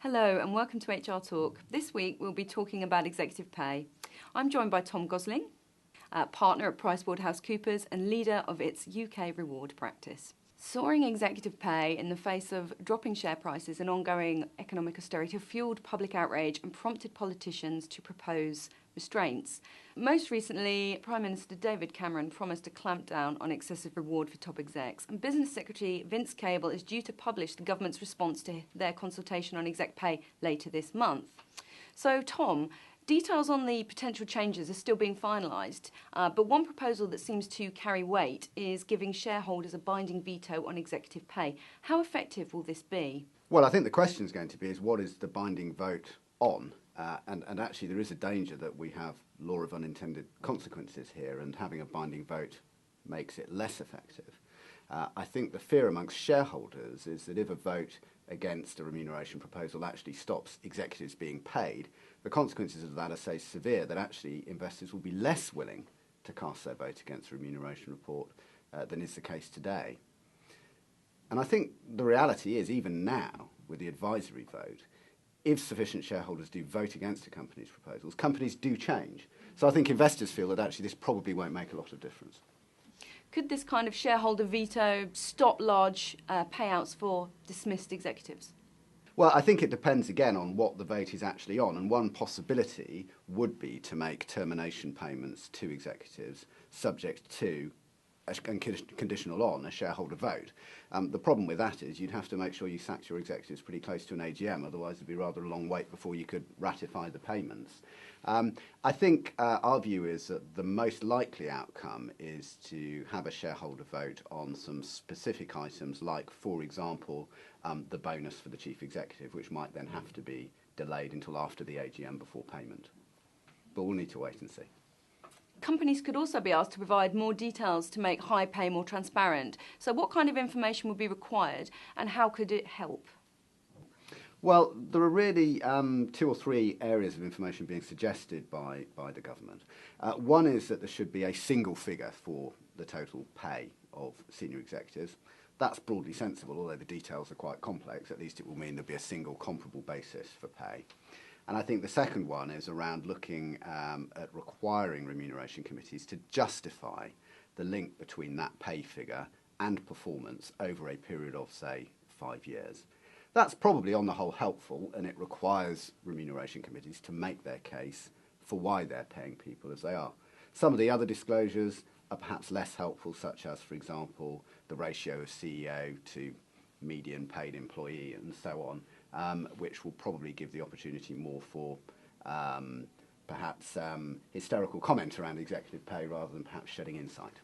Hello and welcome to HR Talk. This week we'll be talking about executive pay. I'm joined by Tom Gosling, partner at PricewaterhouseCoopers and leader of its UK reward practice. Soaring executive pay in the face of dropping share prices and ongoing economic austerity have fueled public outrage and prompted politicians to propose restraints. Most recently, Prime Minister David Cameron promised to clamp down on excessive reward for top execs, and Business Secretary Vince Cable is due to publish the government's response to their consultation on exec pay later this month. So, Tom, details on the potential changes are still being finalised, but one proposal that seems to carry weight is giving shareholders a binding veto on executive pay. How effective will this be? Well, I think the question is going to be what is the binding vote on? And actually there is a danger that we have law of unintended consequences here, and having a binding vote makes it less effective. I think the fear amongst shareholders is that if a vote against a remuneration proposal actually stops executives being paid, the consequences of that are so severe that actually investors will be less willing to cast their vote against a remuneration report than is the case today. And I think the reality is, even now, with the advisory vote, if sufficient shareholders do vote against a company's proposals, companies do change. So I think investors feel that actually this probably won't make a lot of difference. Could this kind of shareholder veto stop large payouts for dismissed executives? Well, I think it depends again on what the vote is actually on, and one possibility would be to make termination payments to executives subject to and conditional on a shareholder vote. The problem with that is you'd have to make sure you sacked your executives pretty close to an AGM, otherwise it'd be rather a long wait before you could ratify the payments. I think our view is that the most likely outcome is to have a shareholder vote on some specific items, like, for example, the bonus for the chief executive, which might then have to be delayed until after the AGM before payment. But we'll need to wait and see. Companies could also be asked to provide more details to make high pay more transparent. So what kind of information would be required and how could it help? Well, there are really two or three areas of information being suggested by the government. One is that there should be a single figure for the total pay of senior executives. That's broadly sensible, although the details are quite complex. At least it will mean there'll be a single comparable basis for pay. And I think the second one is around looking at requiring remuneration committees to justify the link between that pay figure and performance over a period of, say, 5 years. That's probably on the whole helpful, and it requires remuneration committees to make their case for why they're paying people as they are. Some of the other disclosures are perhaps less helpful, such as, for example, the ratio of CEO to median paid employee and so on. Which will probably give the opportunity more for perhaps hysterical comment around executive pay rather than perhaps shedding insight.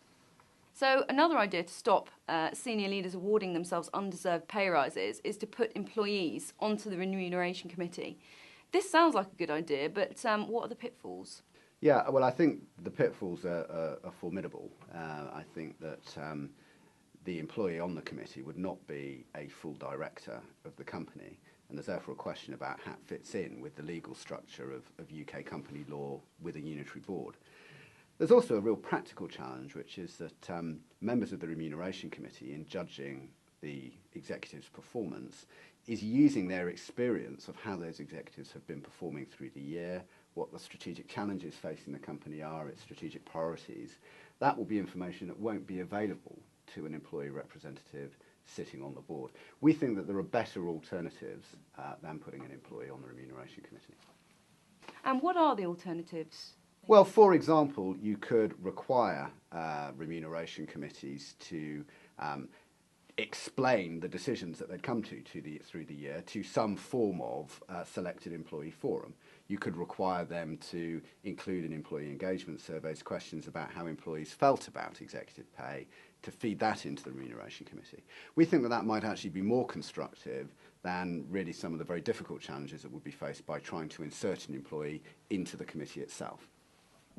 So another idea to stop senior leaders awarding themselves undeserved pay rises is to put employees onto the remuneration committee. This sounds like a good idea, but what are the pitfalls? Yeah, well, I think the pitfalls are formidable. I think that the employee on the committee would not be a full director of the company, and there's therefore a question about how it fits in with the legal structure of UK company law with a unitary board. There's also a real practical challenge, which is that members of the remuneration committee, in judging the executive's performance, is using their experience of how those executives have been performing through the year, what the strategic challenges facing the company are, its strategic priorities. That will be information that won't be available to an employee representative sitting on the board. We think that there are better alternatives than putting an employee on the remuneration committee. And what are the alternatives? Well, for example, you could require remuneration committees to explain the decisions that they'd come to through the year to some form of selected employee forum. You could require them to include in employee engagement surveys questions about how employees felt about executive pay, to feed that into the remuneration committee. We think that that might actually be more constructive than really some of the very difficult challenges that would be faced by trying to insert an employee into the committee itself.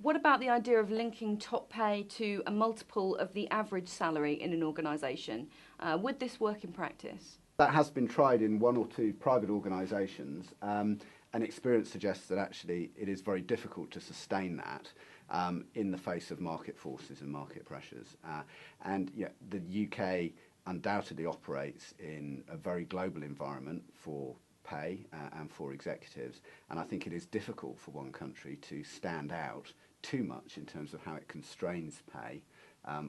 What about the idea of linking top pay to a multiple of the average salary in an organisation? Would this work in practice? That has been tried in one or two private organisations, and experience suggests that actually it is very difficult to sustain that in the face of market forces and market pressures. And yeah, the UK undoubtedly operates in a very global environment for pay and for executives. And I think it is difficult for one country to stand out too much in terms of how it constrains pay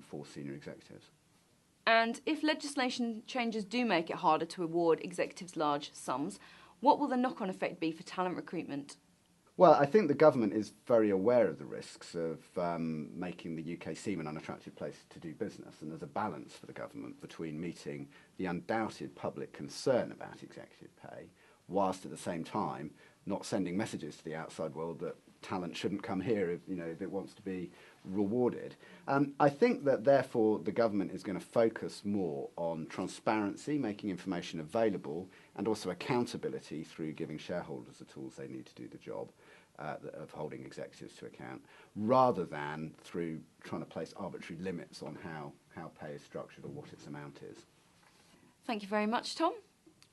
for senior executives. And if legislation changes do make it harder to award executives large sums, what will the knock-on effect be for talent recruitment? Well, I think the government is very aware of the risks of making the UK seem an unattractive place to do business, and there's a balance for the government between meeting the undoubted public concern about executive pay, whilst at the same time not sending messages to the outside world that talent shouldn't come here if it wants to be rewarded. I think that therefore the government is going to focus more on transparency, making information available, and also accountability through giving shareholders the tools they need to do the job of holding executives to account, rather than through trying to place arbitrary limits on how pay is structured or what its amount is. Thank you very much, Tom.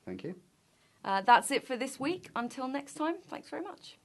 Thank you. That's it for this week. Until next time, thanks very much.